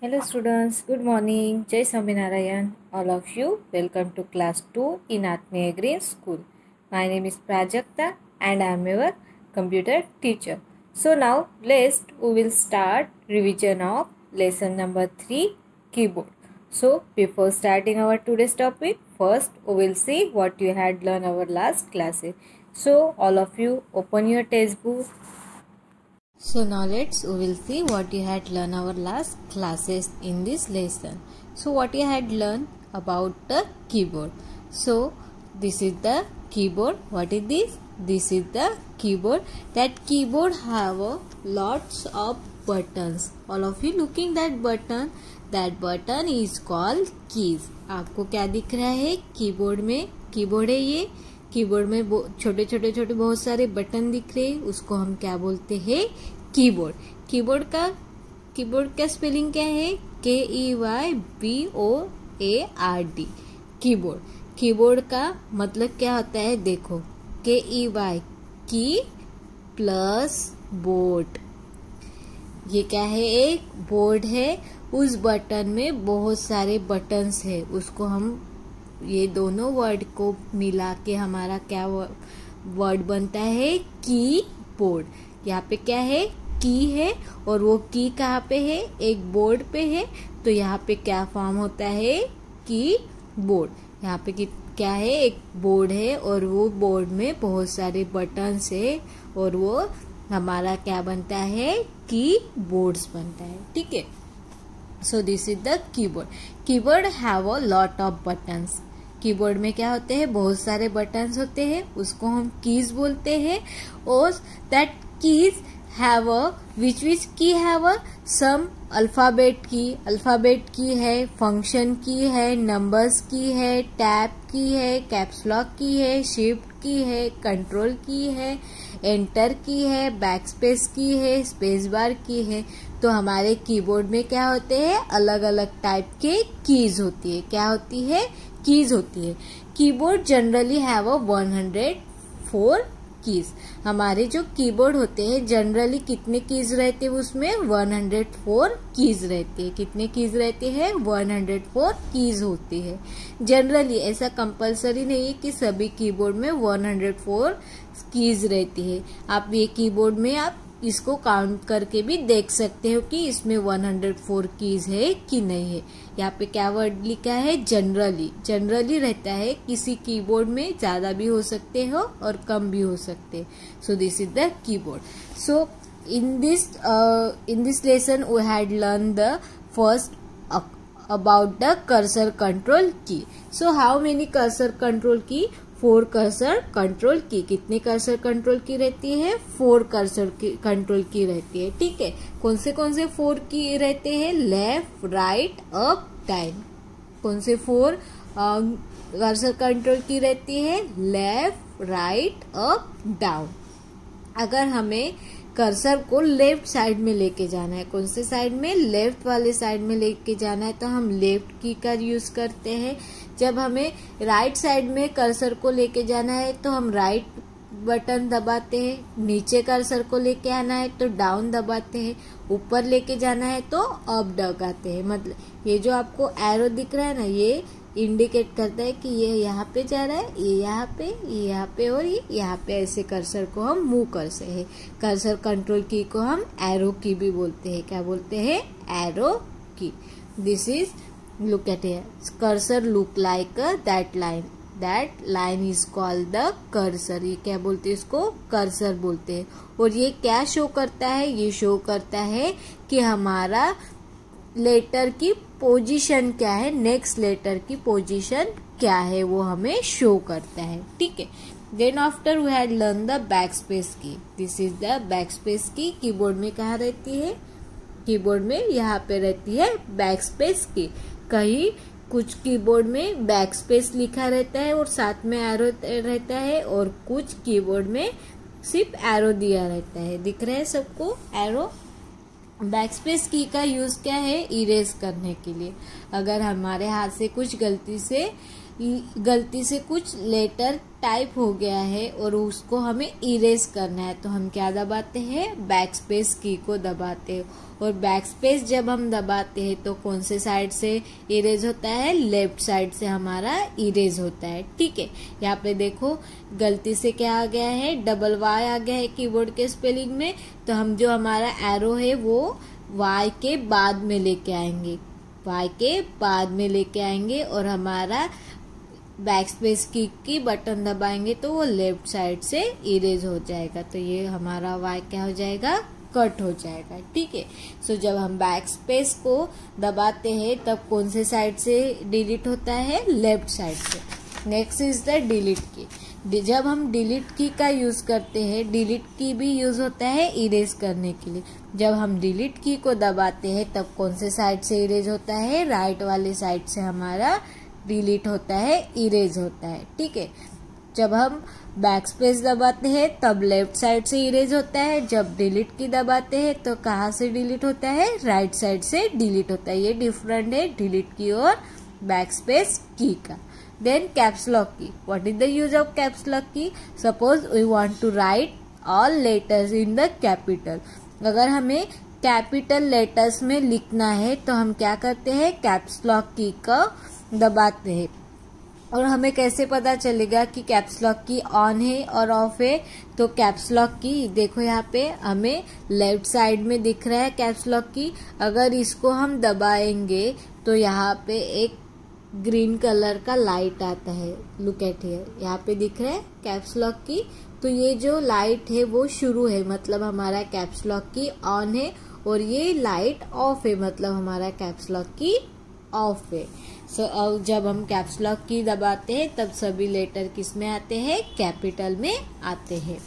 Hello students, good morning. Jai Swaminarayan. All of you, welcome to class 2 in Atmiya Green School. My name is Prajakta and I am your computer teacher. So now we will start revision of lesson number 3 keyboard. So before starting our today's topic, first we will see what you had learned our last classes. So all of you open your textbook. So now we will see what you had learned our last classes in this lesson. So what you had learned about the keyboard. So this is the keyboard. What is this? This is the keyboard. That keyboard have lots of buttons. All of you looking that button. That button is called keys. आपको क्या दिख रहा है keyboard में? Keyboard है ये. Keyboard में छोटे छोटे बहुत सारे बटन दिख रहे हैं, उसको हम क्या बोलते हैं? कीबोर्ड. कीबोर्ड का स्पेलिंग क्या है? KEYBOARD. कीबोर्ड. कीबोर्ड का मतलब क्या होता है? देखो, KEY की प्लस बोर्ड. ये क्या है? एक बोर्ड है. उस बटन में बहुत सारे बटन्स है. उसको हम ये दोनों वर्ड को मिला के हमारा क्या वर्ड बनता है? कीबोर्ड. यहाँ पे क्या है? की है और वो की कहाँ पे है? एक बोर्ड पे है. तो यहाँ पे क्या फॉर्म होता है? कीबोर्ड. यहाँ पे क्या है? एक बोर्ड है और वो बोर्ड में बहुत सारे बटन्स है और वो हमारा क्या बनता है? कीबोर्ड्स बनता है. ठीक है. So this is the keyboard. Keyboard have a lot of buttons. Keyboard में क्या होते हैं? बहुत सारे बटन्स होते हैं, उसको हम कीज बोलते हैं. और दैट कीज हैव अ विच की हैव अ सम अल्फाबेट की है, फंक्शन की है, नंबर्स की है, टैब की है, कैप्स लॉक की है, शिफ्ट की है, कंट्रोल की है, एंटर की है, बैकस्पेस की है, स्पेस बार की है. तो हमारे कीबोर्ड में क्या होते हैं? अलग अलग टाइप के कीज होती है. क्या होती है? कीज होती है. Keyboard generally have a 104 keys. हमारे जो कीबोर्ड होते हैं जनरली कितने कीज रहते हैं? उसमें 104 कीज रहते हैं. कितने कीज रहते हैं? 104 कीज होती है. जनरली ऐसा कंपलसरी नहीं है कि सभी कीबोर्ड में 104 कीज रहती है. आप ये कीबोर्ड में आप इसको काउंट करके भी देख सकते हो कि इसमें 104 कीज है कि नहीं है. यहाँ पे क्या वर्ड लिखा है? जनरली रहता है. किसी कीबोर्ड में ज्यादा भी हो सकते हो और कम भी हो सकते हैं. So this is the keyboard. So in this lesson we had learned the first about the cursor control key. So how many cursor control key? 4 cursor control की. कितने कर्सर कंट्रोल की रहती है? 4 कर्सर कंट्रोल की रहती है. ठीक है. कौन से 4 की रहते हैं? Left, right, up, down. कौन से 4 कर्सर कंट्रोल की रहती है? Left, right, up, down. अगर हमें कर्सर को लेफ्ट साइड में लेके जाना है, कौन से साइड में? लेफ्ट वाले साइड में लेके जाना है, तो हम लेफ्ट की का यूज करते हैं. जब हमें राइट साइड में कर्सर को लेके जाना है तो हम राइट बटन दबाते हैं. नीचे कर्सर को लेके आना है तो डाउन दबाते हैं. ऊपर लेके जाना है तो अप दबाते हैं. मतलब ये जो आपको एरो दिख रहा है ना, ये इंडिकेट करता है कि ये यहाँ पे जा रहा है, ये यहाँ पे और ये यहाँ पे. ऐसे कर्सर को हम मूव कर सकते हैं. कर्सर कंट्रोल की को हम एरो की भी बोलते हैं. क्या बोलते हैं? एरो की. This is look at here. Cursor look like that line is called the cursor. ये क्या बोलते हैं? इसको कर्सर बोलते हैं. और ये क्या शो करता है? ये शो करता है कि हमारा लेटर की पोजीशन क्या है, नेक्स्ट लेटर की पोजीशन क्या है, वो हमें शो करता है. ठीक है. Then after we had learn the backspace key. This is the backspace key. Keyboard में कहाँ रहती है? कीबोर्ड में यहाँ पे रहती है बैकस्पेस की. कहीं कुछ कीबोर्ड में बैकस्पेस लिखा रहता है और साथ में एरो रहता है, और कुछ कीबोर्ड में सिर्फ एरो दिया रहता है. दिख रहा है सबको एरो? बैकस्पेस की का यूज क्या है? इरेज करने के लिए. अगर हमारे हाथ से कुछ गलती से गलती से कुछ लेटर टाइप हो गया है और उसको हमें इरेज करना है, तो हम क्या दबाते हैं, बैक स्पेस की को दबाते हैं। और बैक स्पेस जब हम दबाते हैं तो कौन से साइड से इरेज होता है, लेफ्ट साइड से हमारा इरेज होता है। ठीक है, यहाँ पे देखो गलती से क्या आ गया है, डबल वाई आ गया है कीबोर्ड के स्पेलिंग में, तो हम जो हमारा एरो है वो वाई के बाद में लेके आएंगे, वाई के बाद में लेके आएंगे और हमारा बैक स्पेस की बटन दबाएंगे तो वो लेफ्ट साइड से इरेज हो जाएगा। तो ये हमारा वाई क्या हो जाएगा, कट हो जाएगा। ठीक है, सो जब हम बैक स्पेस को दबाते हैं तब कौन से साइड से डिलीट होता है, लेफ्ट साइड से। नेक्स्ट इज द डिलीट की। जब हम डिलीट की का यूज करते हैं, डिलीट की भी यूज होता है इरेज करने के लिए। जब हम डिलीट की को दबाते हैं तब कौन से साइड से इरेज होता है, राइट वाले साइड से हमारा डिलीट होता है, इरेज होता है। ठीक है, जब हम बैक स्पेस दबाते हैं तब लेफ्ट साइड से इरेज होता है, जब डिलीट की दबाते हैं तो कहाँ से डिलीट होता है, राइट साइड से डिलीट होता है। ये डिफरेंट है डिलीट की और बैक स्पेस की का। Then caps lock key. What is the use of caps lock key? Suppose we want to write all letters in the capital. अगर हमें कैपिटल लेटर्स में लिखना है तो हम क्या करते हैं, कैप्स लॉक की का दबाते हैं। और हमें कैसे पता चलेगा कि कैप्स लॉक की ऑन है और ऑफ है? तो कैप्स लॉक की देखो यहाँ पे हमें लेफ्ट साइड में दिख रहा है कैप्स लॉक की। अगर इसको हम दबाएंगे तो यहाँ पे एक ग्रीन कलर का लाइट आता है, लुक एट हियर, यहाँ पे दिख रहा है कैप्स लॉक की। तो ये जो लाइट है वो शुरू है, मतलब हमारा कैप्स लॉक की ऑन है, और ये लाइट ऑफ है, मतलब हमारा कैप्स लॉक की ऑफ है। सो जब हम कैप्स लॉक की दबाते हैं तब सभी लेटर किस में आते हैं, कैपिटल में आते हैं।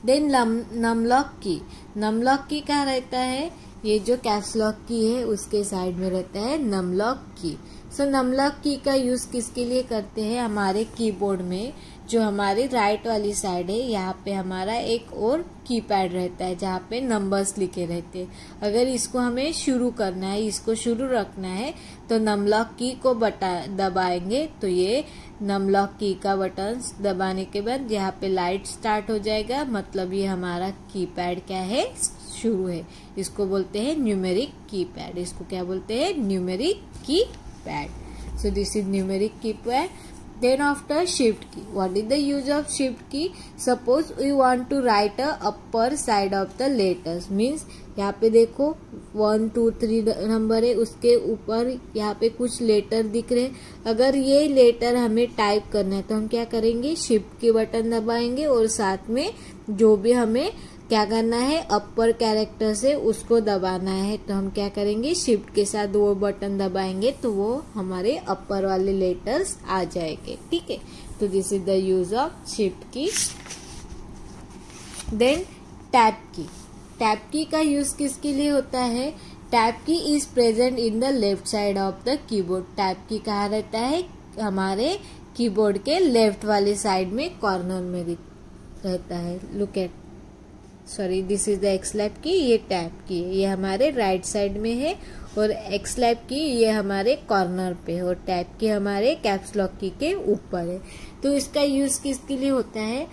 देन नम लॉक की। नम लॉक की क्या रहता है, ये जो कैप्स लॉक की है उसके साइड में रहता है नम लॉक की। सो नम लॉक की का यूज किसके लिए करते हैं, हमारे कीबोर्ड में जो हमारी राइट वाली साइड है यहाँ पे हमारा एक और कीपैड रहता है जहाँ पे नंबर्स लिखे रहते हैं। अगर इसको हमें शुरू करना है, इसको शुरू रखना है, तो नम लॉक की को दबाएंगे तो ये नम लॉक की का बटन दबाने के बाद यहाँ पे लाइट स्टार्ट हो जाएगा, मतलब ये हमारा कीपैड क्या है, शुरू है। इसको बोलते हैं न्यूमेरिक कीपैड। इसको क्या बोलते हैं, numeric keypad. So this is numeric keypad. Then after shift key. What is the use of shift key? Suppose we want to write a upper side of the letters. Means यहाँ पे देखो 1 2 3 number है, उसके ऊपर यहाँ पे कुछ letter दिख रहे हैं। अगर ये लेटर हमें टाइप करना है तो हम क्या करेंगे, शिफ्ट की बटन दबाएंगे और साथ में जो भी हमें क्या करना है, अपर कैरेक्टर से उसको दबाना है, तो हम क्या करेंगे, शिफ्ट के साथ वो बटन दबाएंगे तो वो हमारे अपर वाले लेटर्स आ जाएंगे। ठीक है, तो this is the use of shift की। देन टैब की। टैब की का यूज किसके लिए होता है, tab key is present in the left side of the keyboard. Tab की कहाँ रहता है, हमारे कीबोर्ड के लेफ्ट वाले साइड में कॉर्नर में रहता है। Look at, sorry, this is the एक्सलैप की, ये टैब की है, ये हमारे राइट साइड में है, और एक्सलैप की ये हमारे कॉर्नर पे है, और टैब की हमारे कैप्स लॉक की के ऊपर है। तो इसका यूज किसके लिए होता है,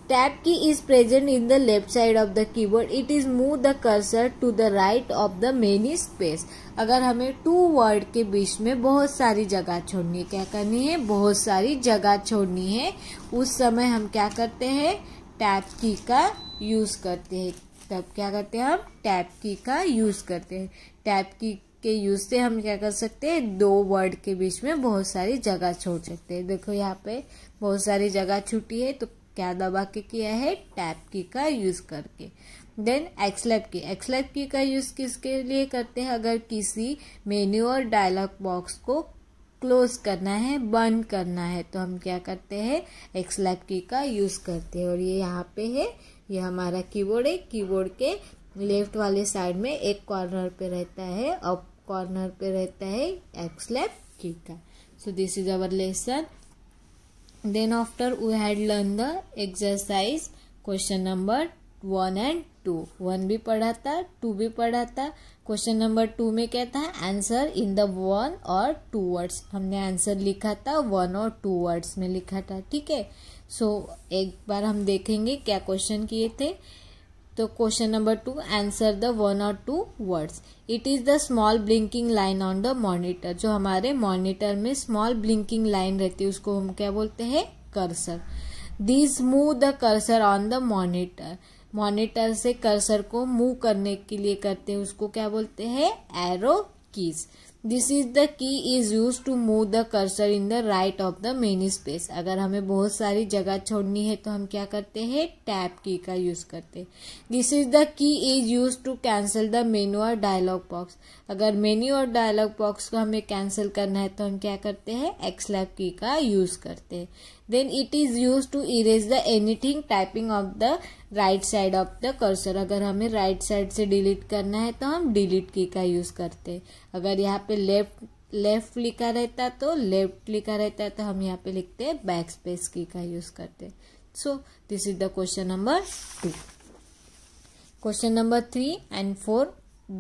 tab key is present in the left side of the keyboard, it is move the cursor to the right of the many space. अगर हमें 2 वर्ड के बीच में बहुत सारी जगह छोड़नी है, क्या करनी है, बहुत सारी जगह छोड़नी है, उस समय हम क्या करते हैं, टैब की का यूज करते हैं। तब क्या करते हैं, हम टैब की का यूज करते हैं। टैब की के यूज से हम क्या कर सकते हैं, 2 वर्ड के बीच में बहुत सारी जगह छोड़ सकते हैं। देखो यहाँ पे बहुत सारी जगह छूटी है, तो क्या दबा के किया है, टैब की का यूज करके। देन एक्सलैप की। एक्सलैप की का यूज किसके लिए करते हैं, अगर किसी मेन्यू और डायलॉग बॉक्स को क्लोज करना है, बंद करना है, तो हम क्या करते हैं, एक्सलैप की का यूज करते हैं। और ये यहाँ पे है, ये हमारा कीबोर्ड है, कीबोर्ड के लेफ्ट वाले साइड में एक कॉर्नर पे रहता है, अप कॉर्नर पे रहता है एक्सलैप की का। So this is our lesson. Then after we had learn the exercise question number 1 and 2। 1 भी पढ़ा था, 2 भी पढ़ा था। क्वेश्चन नंबर 2 में क्या था, आंसर इन द 1 और 2 वर्ड्स। हमने आंसर लिखा था 1 और 2 वर्ड्स में लिखा था, ठीक है। सो एक बार हम देखेंगे क्या क्वेश्चन किए थे। तो क्वेश्चन नंबर 2, आंसर द 1 और 2 words. It is the small blinking line on the monitor. जो हमारे मॉनिटर में स्मॉल ब्लिंकिंग लाइन रहती है उसको हम क्या बोलते हैं, cursor. This move the cursor on the monitor. Monitor से कर्सर को मूव करने के लिए करते हैं उसको क्या बोलते हैं, arrow keys. This is the key is use to move the cursor in the right of the many space. अगर हमें बहुत सारी जगह छोड़नी है तो हम क्या करते हैं, टैब की का यूज करते हैं। This is the key is use to cancel the menu और डायलॉग बॉक्स। अगर मेन्यू और डायलॉग बॉक्स को हमें कैंसिल करना है तो हम क्या करते हैं, एक्सलैप की का यूज करते हैं। Then it is use to erase the anything typing of the right side of the cursor. अगर हमें राइट साइड से डिलीट करना है तो हम डिलीट की का यूज करते हैं। अगर यहाँ पे लेफ्ट लिखा रहता तो लेफ्ट लिखा रहता है तो हम यहाँ पे लिखते हैं बैक स्पेस की का यूज करते हैं। So this is the question number 2। Question number 3 and 4,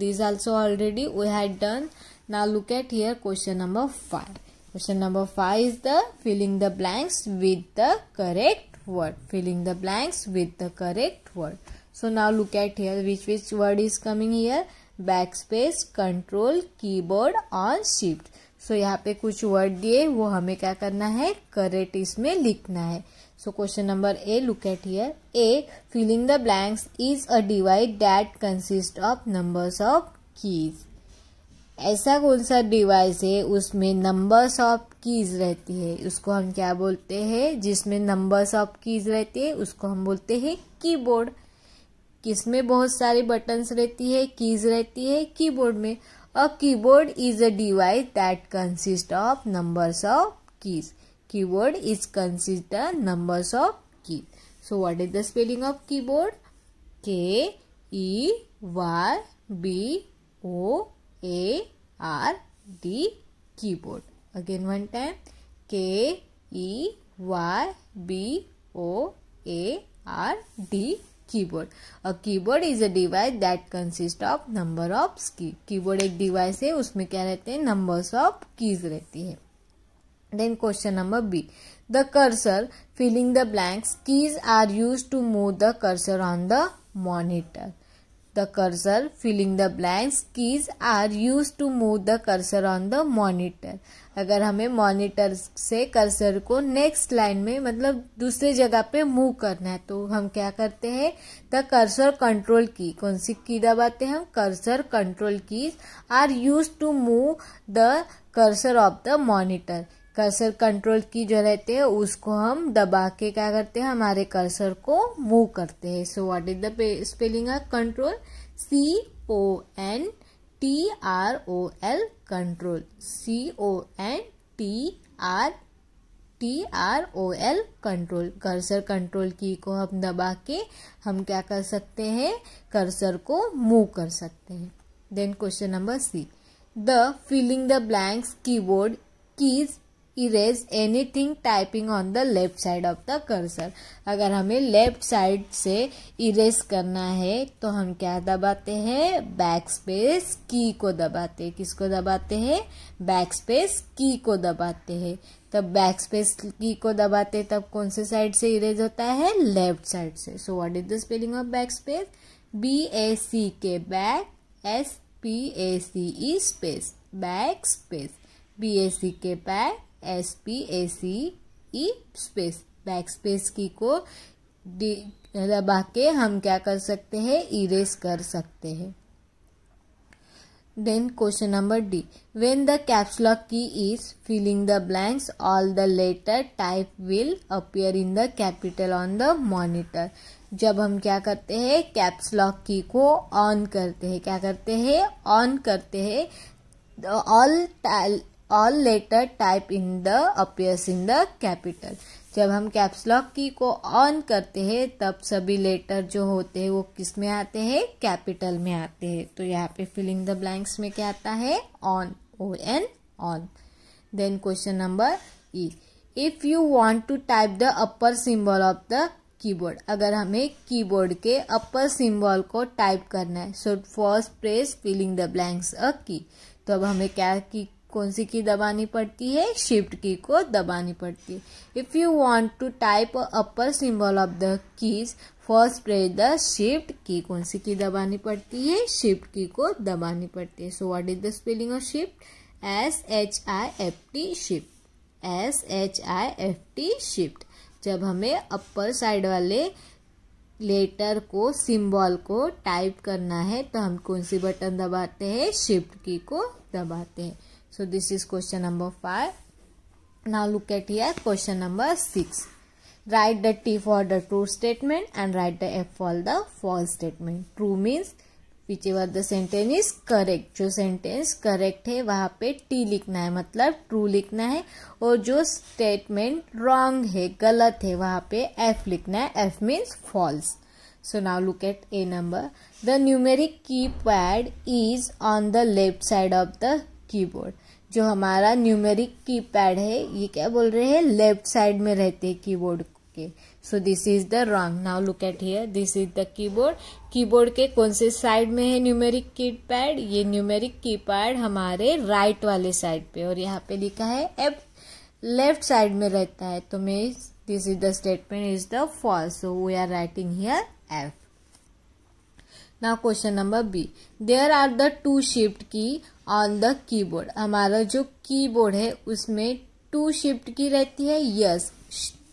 these also already we had done. Now look at here question number 5. Question number 5 is the filling the blanks with the correct word. Filling the blanks with the correct word. So now look at here which word is coming here. Backspace, control, keyboard और shift. So यहाँ पे कुछ word दिए वो हमें क्या करना है, करेक्ट इसमें लिखना है। So question number A, look at here. A, filling the blanks is a device that consists of numbers of keys. ऐसा कौन सा डिवाइस है उसमें नंबर्स ऑफ कीज रहती है, उसको हम क्या बोलते हैं, जिसमें नंबर्स ऑफ कीज रहती है उसको हम बोलते हैं कीबोर्ड। किसमें बहुत सारी बटन्स रहती है, कीज रहती है कीबोर्ड में। A keyboard is a device that consist of numbers of keys. Keyboard is consist the numbers of keys. So what is the spelling of keyboard, KEYBOARD, keyboard. Again one time, KEYBOARD, keyboard. A keyboard is a device that consists of number of keys. Keyboard एक device है उसमें क्या रहते हैं, numbers of keys रहती है। Then question number B. The cursor filling the blanks. Keys are used to move the cursor on the monitor. The cursor filling the blanks. Keys are used to move the cursor on the monitor. अगर हमें monitor से cursor को next line में मतलब दूसरे जगह पे move करना है तो हम क्या करते हैं, द कर्सर कंट्रोल की, कौन सी की दबाते हैं हम, cursor control keys are use to move the cursor of the monitor. Cursor control key जो रहते हैं उसको हम दबा के क्या करते हैं, हमारे कर्सर को मूव करते हैं। सो what is the spelling of control, CONTROL, control, CONTROL, control. Cursor control की को हम दबा के हम क्या कर सकते हैं, कर्सर को मूव कर सकते हैं। Then question number C. The filling the blanks keyboard keys erase anything typing on the left side of the cursor. अगर हमें लेफ्ट साइड से इरेज करना है तो हम क्या दबाते हैं, बैक स्पेस की को दबाते हैं। किसको दबाते हैं, बैक स्पेस की को दबाते हैं। तब बैक स्पेस की को दबाते तब कौन से साइड से इरेज होता है, लेफ्ट साइड से। सो what is the spelling of back space, BACK, back, SPACE, space, back space, BACK back, SPACE, space. Back space की को दबा के हम क्या कर सकते हैं, इरेज कर सकते हैं। Then question number D. When the caps lock key is filling the blanks, all the letter type will appear in the capital on the monitor. जब हम क्या करते हैं, कैप्स लॉक की को ऑन करते हैं, क्या करते हैं, ऑन करते हैं, all letter type in the appears in the capital. जब हम कैप्स लॉक की को ऑन करते हैं तब सभी लेटर जो होते हैं वो किस में आते हैं, कैपिटल में आते हैं। तो यहाँ पे फिलिंग द ब्लैंक्स में क्या आता है, on, ON, on. Then question number E. If you want to type the upper symbol of the keyboard. अगर हमें कीबोर्ड के अपर सिंबल को टाइप करना है, so first press filling the blanks a key. तो अब हमें क्या की कौन सी की दबानी पड़ती है? शिफ्ट की को दबानी पड़ती है। If you want to type upper symbol of the keys, first press the shift key. कौन सी की दबानी पड़ती है? शिफ्ट की को दबानी पड़ती है। सो what is the spelling of shift? SHIFT shift. SHIFT shift. जब हमें अपर साइड वाले लेटर को, सिंबल को टाइप करना है तो हम कौन सी बटन दबाते हैं? शिफ्ट की को दबाते हैं। So this is question number 5. Now look at here question number 6. Write the T for the true statement and write the F for the false statement. True means whichever the sentence is correct. जो sentence correct है वहां पे T लिखना है, मतलब true लिखना है। और जो स्टेटमेंट रॉन्ग है, गलत है, वहां पे F लिखना है। F means false. So now look at A number. The numeric keypad is on the left side of the keyboard. जो हमारा न्यूमेरिक कीपैड है ये क्या बोल रहे हैं? लेफ्ट साइड में रहते हैं कीबोर्ड के। सो this is the wrong. Now look at here, this is the keyboard. Keyboard के कौन से साइड में है न्यूमेरिक कीपैड? ये न्यूमेरिक कीपैड हमारे राइट वाले साइड पे, और यहाँ पे लिखा है एफ लेफ्ट साइड में रहता है। तो means this is the statement is the false. So we are writing here F. Now question number B. There are the two shift key on the keyboard. हमारा जो कीबोर्ड है उसमें 2 shift की रहती है. यस,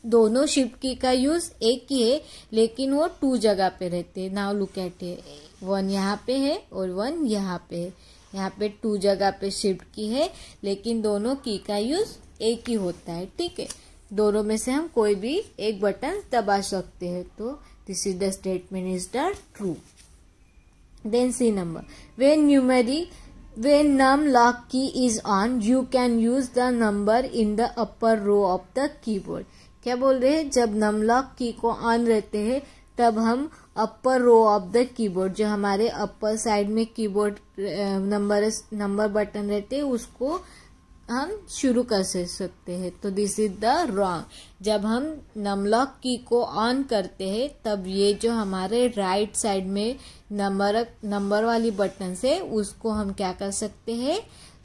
दोनों शिफ्ट की का यूज एक ही है, लेकिन वो 2 जगह पे रहते हैं. नाउ लुक एट है, 1 यहाँ पे है और 1 यहाँ पे है. यहाँ पे 2 जगह पे शिफ्ट की है, लेकिन दोनों की का यूज एक ही होता है. ठीक है, दोनों में से हम कोई भी एक बटन दबा सकते हैं. तो this is the statement is the true. Then C number. When num lock key is on, you can use the number in the upper row of the keyboard. क्या बोल रहे हैं? जब num lock key को on रहते हैं तब हम अपर रो ऑफ द कीबोर्ड, जो हमारे अपर साइड में कीबोर्ड नंबर बटन रहते हैं, उसको हम शुरू कर सकते हैं. तो दिस इज द रॉन्ग. जब हम नमलॉक की को ऑन करते हैं तब ये जो हमारे राइट साइड में नंबर वाली बटन है उसको हम क्या कर सकते हैं?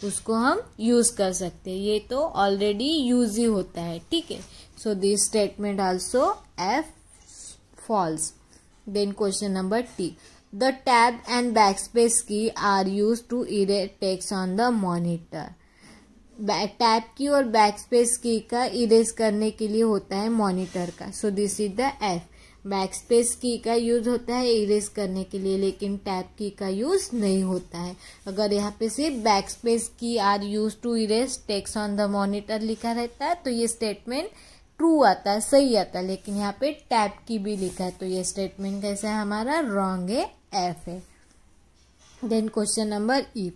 उसको हम यूज कर सकते हैं. ये तो ऑलरेडी यूज ही होता है. ठीक है, so this statement also F false. Then question number T. The tab and backspace key are use to erase text on the monitor. Tab key और बैकस्पेस की का इरेज करने के लिए होता है मॉनिटर का. So this is the F. Backspace की का यूज होता है इरेज करने के लिए, लेकिन टैब की का यूज नहीं होता है. अगर यहाँ पे सिर्फ backspace key are use to erase text on the monitor लिखा रहता है तो ये स्टेटमेंट ट्रू आता है, सही आता है. लेकिन यहाँ पे टैब की भी लिखा है तो ये स्टेटमेंट कैसा है? हमारा रॉन्ग है, एफ है. Then question number E.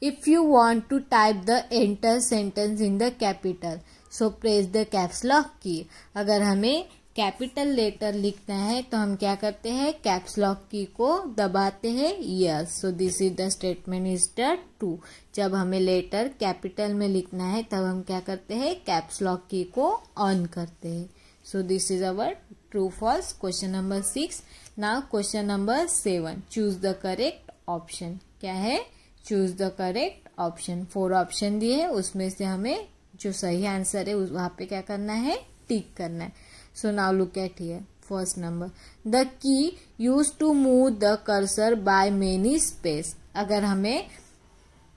If you want to type the enter sentence in the capital, so press the caps lock key. अगर हमें कैपिटल लेटर लिखना है तो हम क्या करते हैं? कैप्स लॉक की को दबाते हैं. Yes, so this is the statement is the true. जब हमें लेटर कैपिटल में लिखना है तब हम क्या करते हैं? कैप्स लॉक की को ऑन करते हैं. So this is our true false. Question number 6. Now question number 7. Choose the correct option. क्या है? Choose the correct option. 4 option दिए, उसमें से हमें जो सही आंसर है वहां पे क्या करना है? टिक करना है. So now look at here first number. The key use to move the cursor by many space. अगर हमें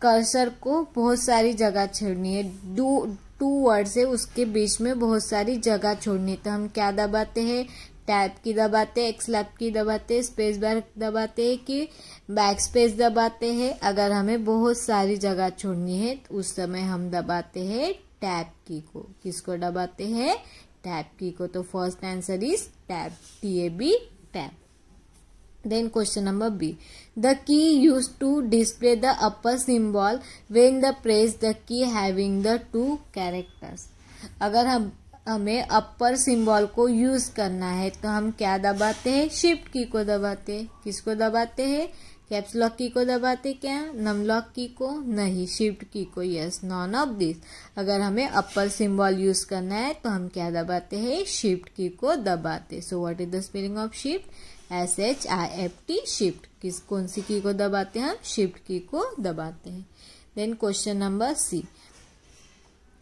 कर्सर को बहुत सारी जगह छोड़नी है, 2 वर्ड से उसके बीच में बहुत सारी जगह छोड़नी है, तो हम क्या दबाते हैं? टैब की दबाते हैं, एक्सलैप की दबाते हैं, स्पेस बार दबाते हैं कि बैक स्पेस दबाते हैं. अगर हमें बहुत सारी जगह छोड़नी है तो उस समय हम दबाते हैं टैब की को. किसको दबाते हैं? टैब की को. तो first answer is tab, TAB, tab. Then question number B. The key use to display the upper symbol when the press the key having the 2 characters. अगर हमें अपर सिंबल को use करना है तो हम क्या दबाते हैं? शिफ्ट की को दबाते हैं. किसको दबाते हैं? कैप्स लॉक की को दबाते क्या, नम लॉक की को, नहीं, शिफ्ट की को, यस, नॉन ऑफ दिस। अगर हमें अपर सिंबल यूज करना है तो हम क्या दबाते हैं, शिफ्ट की को दबाते। सो what is the spelling of shift, SHIFT, shift. कौन सी की को दबाते हैं हम, शिफ्ट की को दबाते हैं। Then question number C,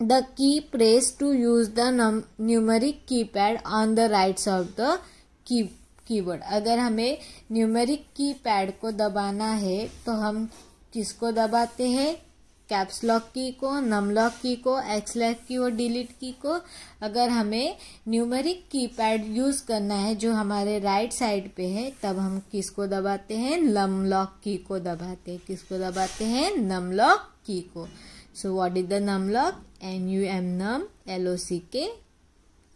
the key press to use the numeric keypad on the right side of the keyboard. अगर हमें न्यूमेरिक कीपैड को दबाना है तो हम किसको दबाते हैं, कैप्स लॉक की को, नम लॉक की को, एक्स लॉक की और डिलीट की को। अगर हमें न्यूमेरिक कीपैड यूज करना है जो हमारे राइट साइड पे है, तब हम किसको दबाते हैं, नम लॉक की को दबाते हैं। किसको दबाते हैं, नम लॉक की को। So what is the num lock, NUM num,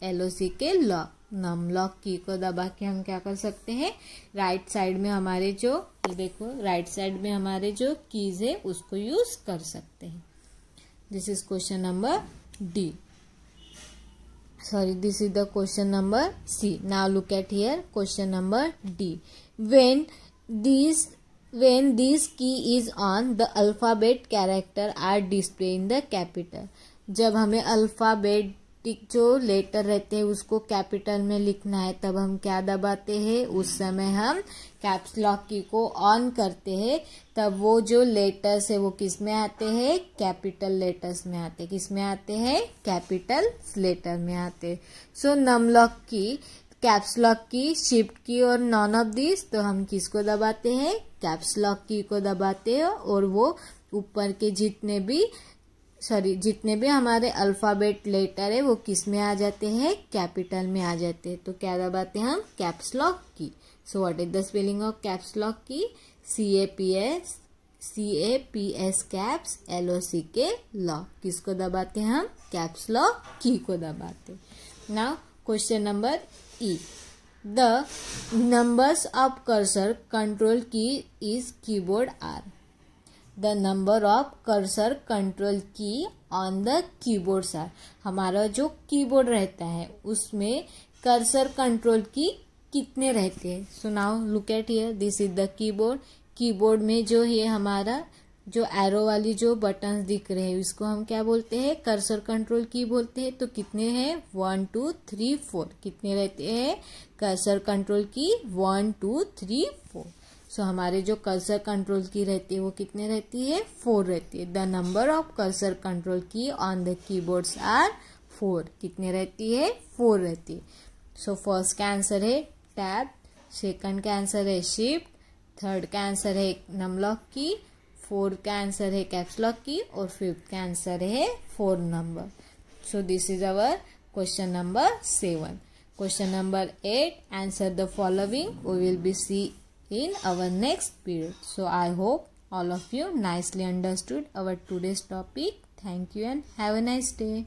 LOCK lock. Num lock key को दबा के हम क्या कर सकते हैं, राइट साइड में हमारे जो, ये देखो राइट साइड में हमारे जो कीज है उसको यूज कर सकते हैं। This is question number D, sorry this is the question number C. Now look at here question number D, when this key is on the alphabet character are display in the capital. जब हमें alphabet जो letter रहते हैं उसको capital में लिखना है तब हम क्या दबाते हैं, उस समय हम कैप्स लॉक की को ऑन करते हैं। तब वो जो लेटर्स है वो किस में आते हैं, कैपिटल लेटर्स में आते हैं। किस में आते हैं, कैपिटल लेटर में आते हैं। सो नम लॉक की, कैप्स लॉक की, शिफ्ट की और नॉन ऑफ दिस, तो हम किसको दबाते हैं, कैप्स लॉक की को दबाते हैं और वो ऊपर के जितने भी हमारे अल्फाबेट लेटर है वो किस में आ जाते हैं, कैपिटल में आ जाते हैं। तो क्या दबाते हैं हम, caps lock key. So what is the spelling of caps lock key, CAPS caps, LOCK lock. किसको दबाते हैं हम, कैप्स लॉक की को दबाते। Now question number E, the numbers of cursor control key is keyboard are. The number of cursor control key on the keyboards are. हमारा जो keyboard रहता है उसमें कर्सर कंट्रोल की कितने रहते हैं। सो now look at here, this is the keyboard. Keyboard में जो है हमारा जो एरो वाली जो बटन्स दिख रहे हैं इसको हम क्या बोलते हैं, कर्सर कंट्रोल की बोलते हैं। तो कितने हैं, 1 2 3 4 कितने रहते हैं, कर्सर कंट्रोल की 1 2 3 4। सो हमारे जो कर्सर कंट्रोल की रहती है वो कितने रहती है, 4 रहती है। The number of cursor control key on the keyboards are 4। कितने रहती है, 4 रहती है। सो फर्स्ट का आंसर है टैब, सेकंड का आंसर है शिफ्ट, थर्ड का आंसर है नम लॉक की, फोर्थ का आंसर है कैप्स लॉक की और फिफ्थ का आंसर है 4 number. So this is our question number 7. Question number 8, answer the following. We will be see in our next period. So I hope all of you nicely understood our today's topic. Thank you and have a nice day.